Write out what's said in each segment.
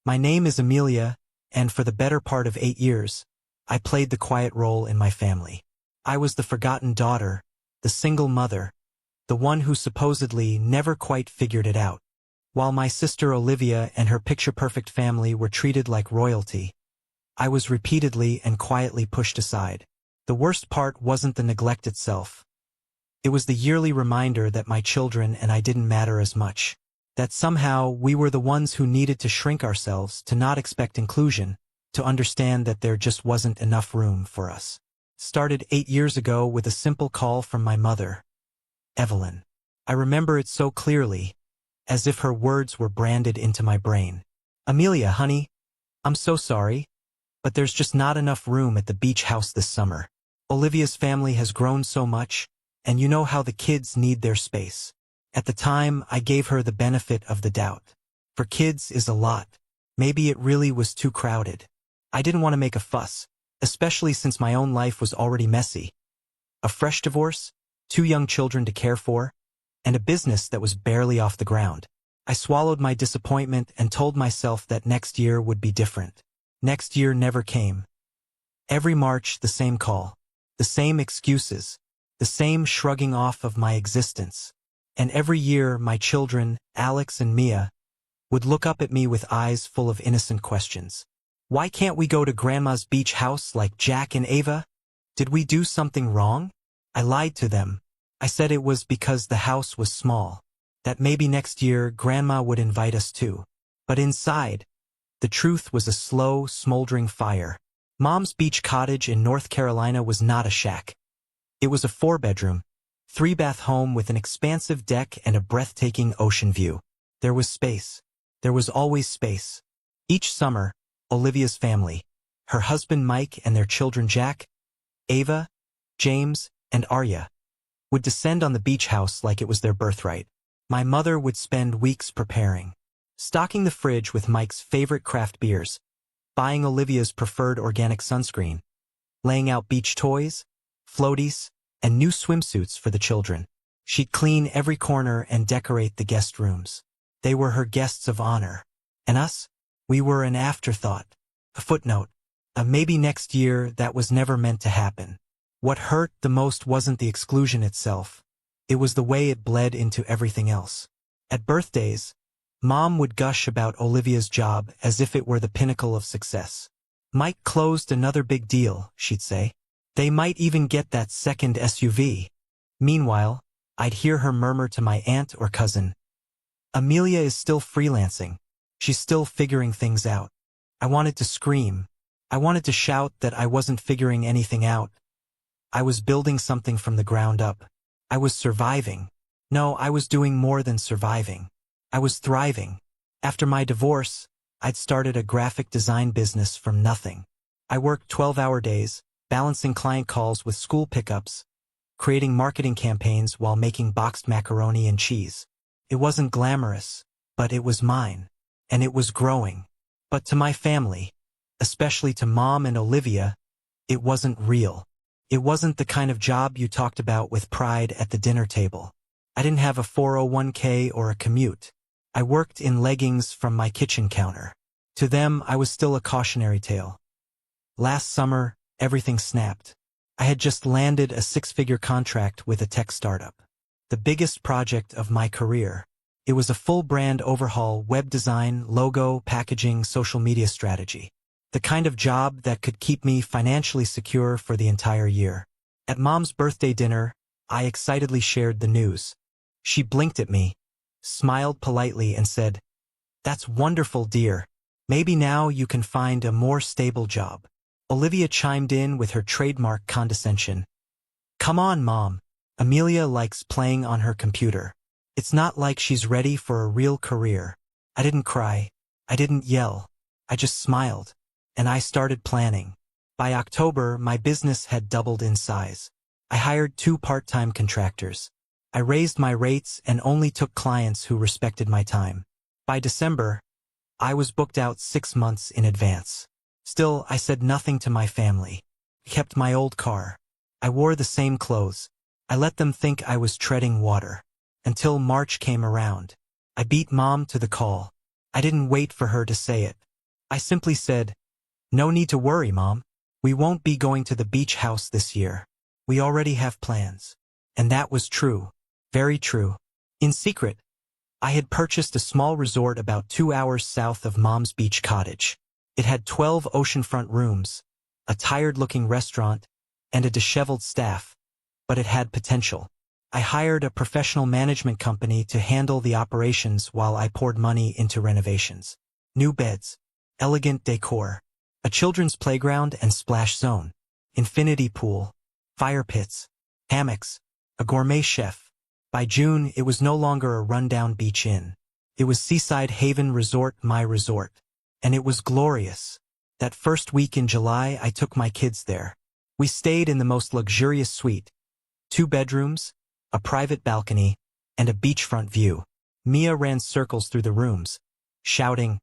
My name is Amelia, and for the better part of 8 years, I played the quiet role in my family. I was the forgotten daughter, the single mother, the one who supposedly never quite figured it out. While my sister Olivia and her picture-perfect family were treated like royalty, I was repeatedly and quietly pushed aside. The worst part wasn't the neglect itself. It was the yearly reminder that my children and I didn't matter as much. That somehow we were the ones who needed to shrink ourselves to not expect inclusion, to understand that there just wasn't enough room for us. Started 8 years ago with a simple call from my mother, Evelyn. I remember it so clearly, as if her words were branded into my brain. Amelia, honey, I'm so sorry, but there's just not enough room at the beach house this summer. Olivia's family has grown so much, and you know how the kids need their space. At the time, I gave her the benefit of the doubt. For kids is a lot. Maybe it really was too crowded. I didn't want to make a fuss, especially since my own life was already messy. A fresh divorce, 2 young children to care for, and a business that was barely off the ground. I swallowed my disappointment and told myself that next year would be different. Next year never came. Every March, the same call, the same excuses, the same shrugging off of my existence. And every year, my children, Alex and Mia, would look up at me with eyes full of innocent questions. Why can't we go to Grandma's beach house like Jack and Ava? Did we do something wrong? I lied to them. I said it was because the house was small, that maybe next year Grandma would invite us too. But inside, the truth was a slow, smoldering fire. Mom's beach cottage in North Carolina was not a shack. It was a 4-bedroom, 3-bath home with an expansive deck and a breathtaking ocean view. There was space. There was always space. Each summer, Olivia's family, her husband Mike and their children Jack, Ava, James, and Arya, would descend on the beach house like it was their birthright. My mother would spend weeks preparing, stocking the fridge with Mike's favorite craft beers, buying Olivia's preferred organic sunscreen, laying out beach toys, floaties, and new swimsuits for the children. She'd clean every corner and decorate the guest rooms. They were her guests of honor. And us? We were an afterthought, a footnote, a maybe next year that was never meant to happen. What hurt the most wasn't the exclusion itself. It was the way it bled into everything else. At birthdays, Mom would gush about Olivia's job as if it were the pinnacle of success. Mike closed another big deal, she'd say. They might even get that second SUV. Meanwhile, I'd hear her murmur to my aunt or cousin, Amelia is still freelancing. She's still figuring things out. I wanted to scream. I wanted to shout that I wasn't figuring anything out. I was building something from the ground up. I was surviving. No, I was doing more than surviving. I was thriving. After my divorce, I'd started a graphic design business from nothing. I worked 12-hour days, balancing client calls with school pickups, creating marketing campaigns while making boxed macaroni and cheese. It wasn't glamorous, but it was mine, and it was growing. But to my family, especially to Mom and Olivia, it wasn't real. It wasn't the kind of job you talked about with pride at the dinner table. I didn't have a 401k or a commute. I worked in leggings from my kitchen counter. To them, I was still a cautionary tale. Last summer, everything snapped. I had just landed a 6-figure contract with a tech startup. The biggest project of my career. It was a full brand overhaul, web design, logo, packaging, social media strategy. The kind of job that could keep me financially secure for the entire year. At Mom's birthday dinner, I excitedly shared the news. She blinked at me, smiled politely and said, "That's wonderful, dear. Maybe now you can find a more stable job." Olivia chimed in with her trademark condescension. "Come on, Mom. Amelia likes playing on her computer. It's not like she's ready for a real career." I didn't cry. I didn't yell. I just smiled. And I started planning. By October, my business had doubled in size. I hired 2 part-time contractors. I raised my rates and only took clients who respected my time. By December, I was booked out 6 months in advance. Still, I said nothing to my family. I kept my old car. I wore the same clothes. I let them think I was treading water. Until March came around. I beat Mom to the call. I didn't wait for her to say it. I simply said, "No need to worry, Mom. We won't be going to the beach house this year. We already have plans." And that was true. Very true. In secret, I had purchased a small resort about 2 hours south of Mom's beach cottage. It had 12 oceanfront rooms, a tired-looking restaurant, and a disheveled staff, but it had potential. I hired a professional management company to handle the operations while I poured money into renovations. New beds, elegant decor, a children's playground and splash zone, infinity pool, fire pits, hammocks, a gourmet chef. By June, it was no longer a rundown beach inn. It was Seaside Haven Resort, my resort. And it was glorious. That first week in July, I took my kids there. We stayed in the most luxurious suite. 2 bedrooms, a private balcony, and a beachfront view. Mia ran circles through the rooms, shouting,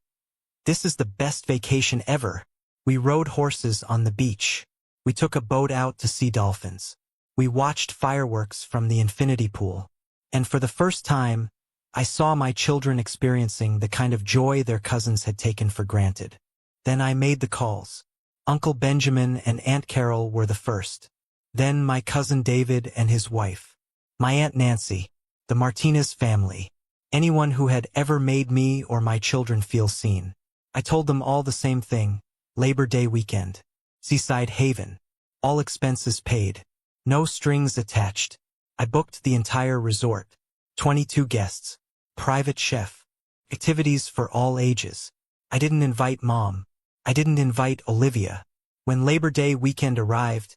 "This is the best vacation ever." We rode horses on the beach. We took a boat out to see dolphins. We watched fireworks from the infinity pool. And for the first time, I saw my children experiencing the kind of joy their cousins had taken for granted. Then I made the calls. Uncle Benjamin and Aunt Carol were the first. Then my cousin David and his wife. My Aunt Nancy, the Martinez family. Anyone who had ever made me or my children feel seen. I told them all the same thing. Labor Day weekend. Seaside Haven. All expenses paid. No strings attached. I booked the entire resort. 22 guests. Private chef. Activities for all ages. I didn't invite Mom. I didn't invite Olivia. When Labor Day weekend arrived,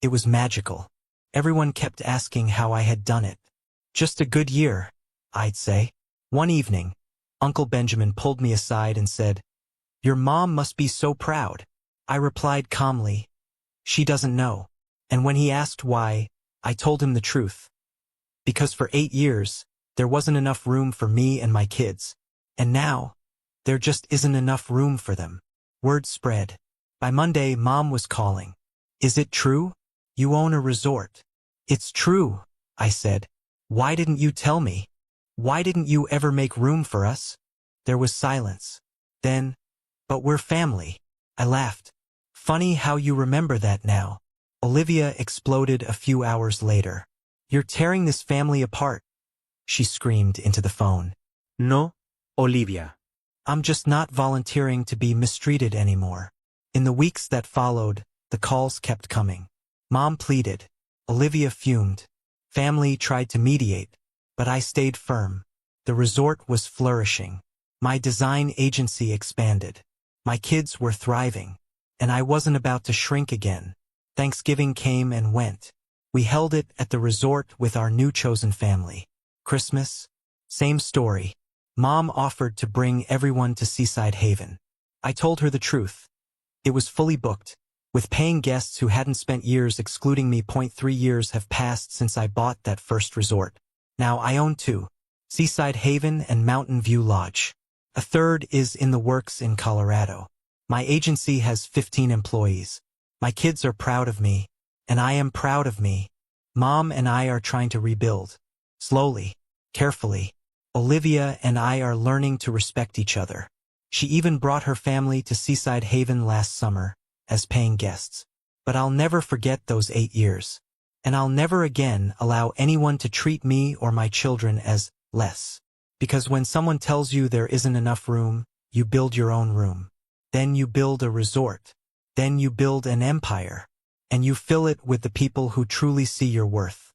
it was magical. Everyone kept asking how I had done it. Just a good year, I'd say. One evening, Uncle Benjamin pulled me aside and said, "Your mom must be so proud." I replied calmly, "She doesn't know." And when he asked why, I told him the truth. Because for 8 years, there wasn't enough room for me and my kids. And now, there just isn't enough room for them. Word spread. By Monday, Mom was calling. "Is it true? You own a resort." "It's true," I said. "Why didn't you tell me? Why didn't you ever make room for us?" There was silence. Then, "But we're family." I laughed. "Funny how you remember that now." Olivia exploded a few hours later. "You're tearing this family apart," she screamed into the phone. No, Olivia. "I'm just not volunteering to be mistreated anymore." In the weeks that followed, the calls kept coming. Mom pleaded. Olivia fumed. Family tried to mediate, but I stayed firm. The resort was flourishing. My design agency expanded. My kids were thriving, and I wasn't about to shrink again. Thanksgiving came and went. We held it at the resort with our new chosen family. Christmas, same story. Mom offered to bring everyone to Seaside Haven. I told her the truth. It was fully booked, with paying guests who hadn't spent years excluding me. 3 years have passed since I bought that first resort. Now I own 2, Seaside Haven and Mountain View Lodge. A third is in the works in Colorado. My agency has 15 employees. My kids are proud of me, and I am proud of me. Mom and I are trying to rebuild. Slowly, carefully. Olivia and I are learning to respect each other. She even brought her family to Seaside Haven last summer, as paying guests. But I'll never forget those 8 years. And I'll never again allow anyone to treat me or my children as less. Because when someone tells you there isn't enough room, you build your own room. Then you build a resort. Then you build an empire. And you fill it with the people who truly see your worth.